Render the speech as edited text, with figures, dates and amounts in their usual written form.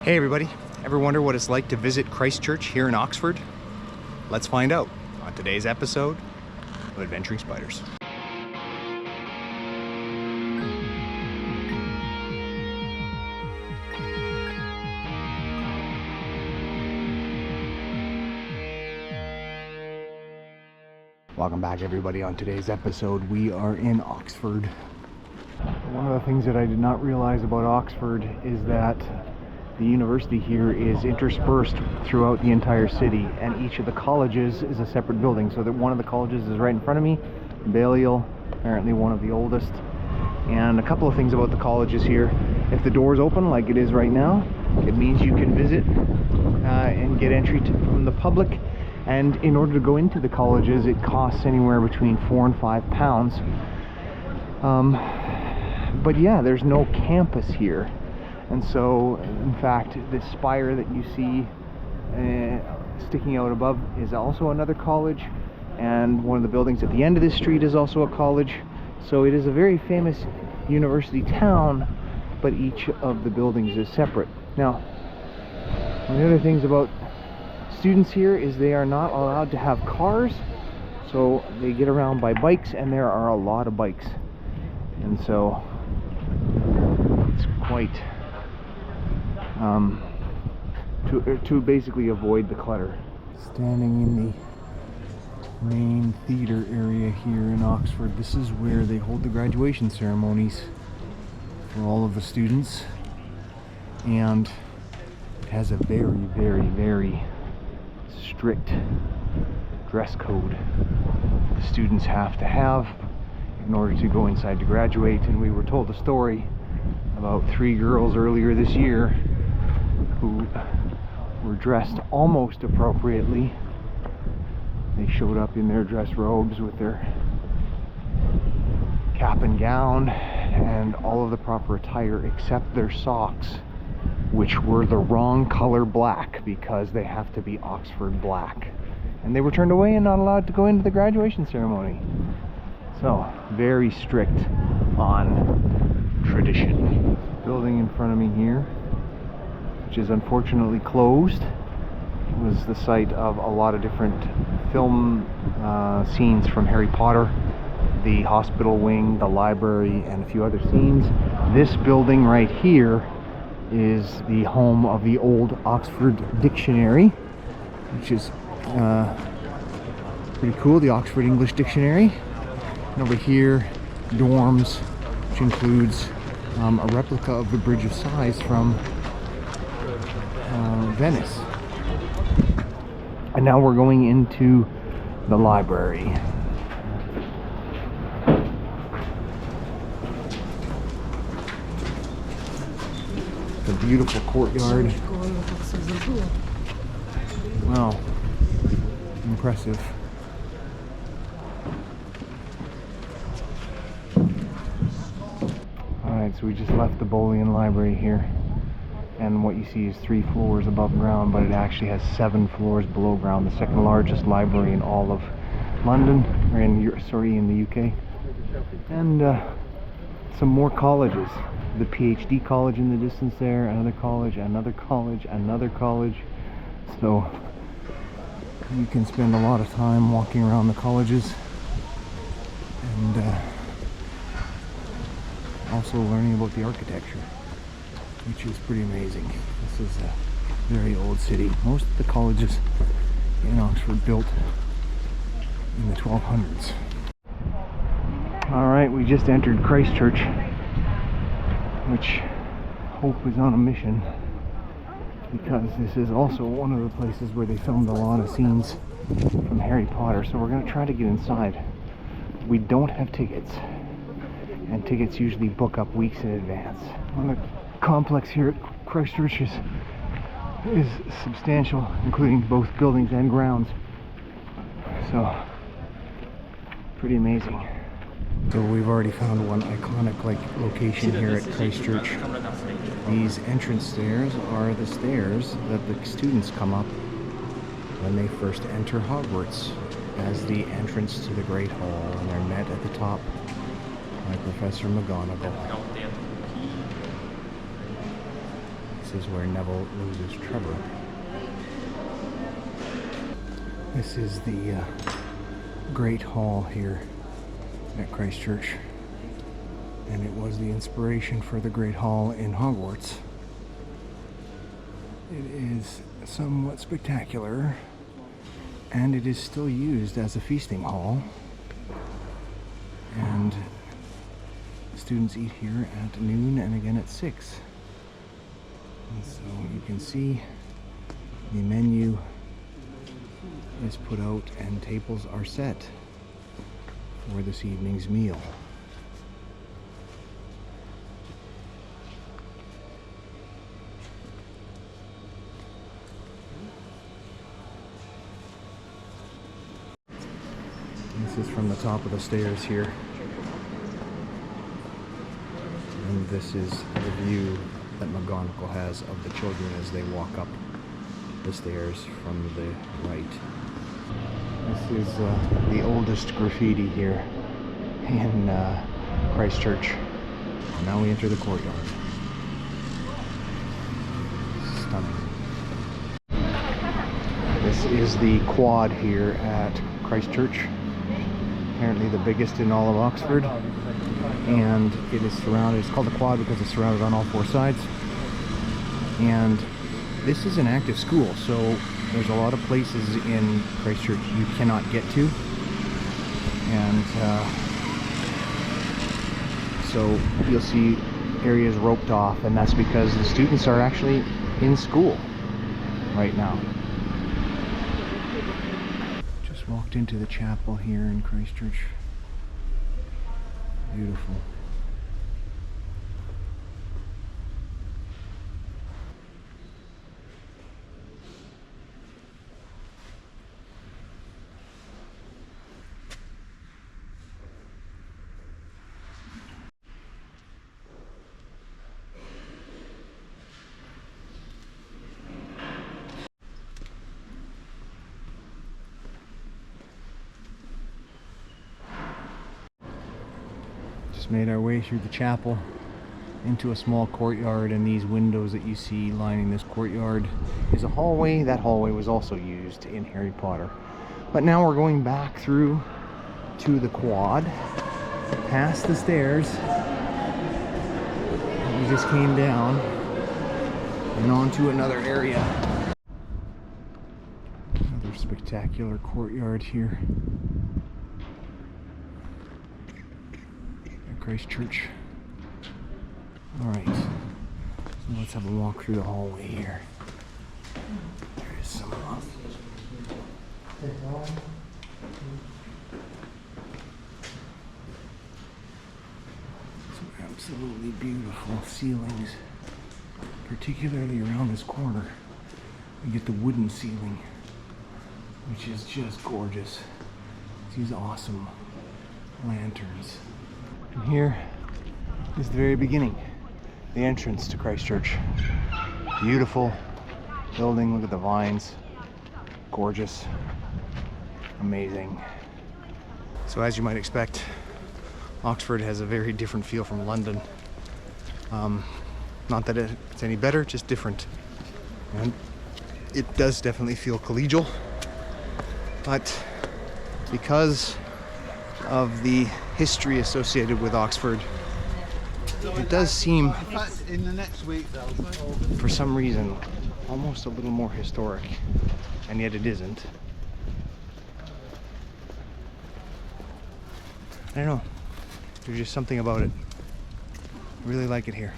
Hey everybody, ever wonder what it's like to visit Christ Church here in Oxford? Let's find out on today's episode of Adventuring Spiders. Welcome back everybody. On today's episode we are in Oxford. One of the things that I did not realize about Oxford is that the university here is interspersed throughout the entire city, and each of the colleges is a separate building. So that one of the colleges is right in front of me, Balliol, apparently one of the oldest. And a couple of things about the colleges here: if the door's open like it is right now, it means you can visit and get entry from the public. And in order to go into the colleges, it costs anywhere between £4 and £5. But yeah, there's no campus here. And so, in fact, this spire that you see sticking out above is also another college, and one of the buildings at the end of this street is also a college. So it is a very famous university town, but each of the buildings is separate. Now, one of the other things about students here is they are not allowed to have cars, so they get around by bikes, and there are a lot of bikes. And so it's quite to basically avoid the clutter. Standing in the main theater area here in Oxford, this is where they hold the graduation ceremonies for all of the students, and it has a very, very, very strict dress code the students have to have in order to go inside to graduate. And we were told a story about 3 girls earlier this year who were dressed almost appropriately. They showed up in their dress robes with their cap and gown and all of the proper attire except their socks, which were the wrong color black because they have to be Oxford black. And they were turned away and not allowed to go into the graduation ceremony. So, very strict on tradition. Building in front of me here, which is unfortunately closed, was the site of a lot of different film scenes from Harry Potter, the hospital wing, the library, and a few other scenes. This building right here is the home of the old Oxford Dictionary, which is pretty cool, the Oxford English Dictionary. And over here, dorms, which includes a replica of the Bridge of Sighs from Venice. And now we're going into the library. The beautiful courtyard. Wow, impressive. Alright, so we just left the Bodleian Library here, and what you see is 3 floors above ground, but it actually has 7 floors below ground, the second largest library in all of London, or in the UK. And some more colleges. The PhD college in the distance there, another college, another college, another college. So you can spend a lot of time walking around the colleges and also learning about the architecture, which is pretty amazing. This is a very old city. Most of the colleges in Oxford built in the 1200s. Alright, we just entered Christ Church, which Hope is on a mission, because this is also one of the places where they filmed a lot of scenes from Harry Potter. So we're going to try to get inside. We don't have tickets, and tickets usually book up weeks in advance. The complex here at Christ Church is substantial, including both buildings and grounds. So, pretty amazing. So we've already found one iconic location here at Christ Church. These entrance stairs are the stairs that the students come up when they first enter Hogwarts as the entrance to the Great Hall, and they're met at the top by Professor McGonagall. this is where Neville loses Trevor. This is the Great Hall here at Christ Church, and it was the inspiration for the Great Hall in Hogwarts. It is somewhat spectacular, and it is still used as a feasting hall, and students eat here at noon and again at 6. And so you can see the menu is put out and tables are set for this evening's meal. This is from the top of the stairs here. And this is the view that McGonagall has of the children as they walk up the stairs from the right. This is the oldest graffiti here in Christ Church. And now we enter the courtyard. Stunning. This is the quad here at Christ Church. Apparently the biggest in all of Oxford. And it is surrounded, it's called the quad because it's surrounded on all 4 sides. And this is an active school, so there's a lot of places in Christ Church you cannot get to. And so you'll see areas roped off, and that's because the students are actually in school right now. Just walked into the chapel here in Christ Church. Beautiful. Made our way through the chapel into a small courtyard, and these windows that you see lining this courtyard is a hallway. That hallway was also used in Harry Potter. But now we're going back through to the quad, past the stairs that we just came down, and onto another area. Another spectacular courtyard here. Christ Church. Alright, so let's have a walk through the hallway here. There is some absolutely beautiful ceilings, particularly around this corner. We get the wooden ceiling, which is just gorgeous. These awesome lanterns. And here is the very beginning, the entrance to Christ Church. Beautiful building, look at the vines, gorgeous, amazing. So as you might expect, Oxford has a very different feel from London. Not that it's any better, just different. And it does definitely feel collegial, but because of the history associated with Oxford, it does seem, in the next week, for some reason, almost a little more historic, and yet it isn't. I don't know, there's just something about it. I really like it here.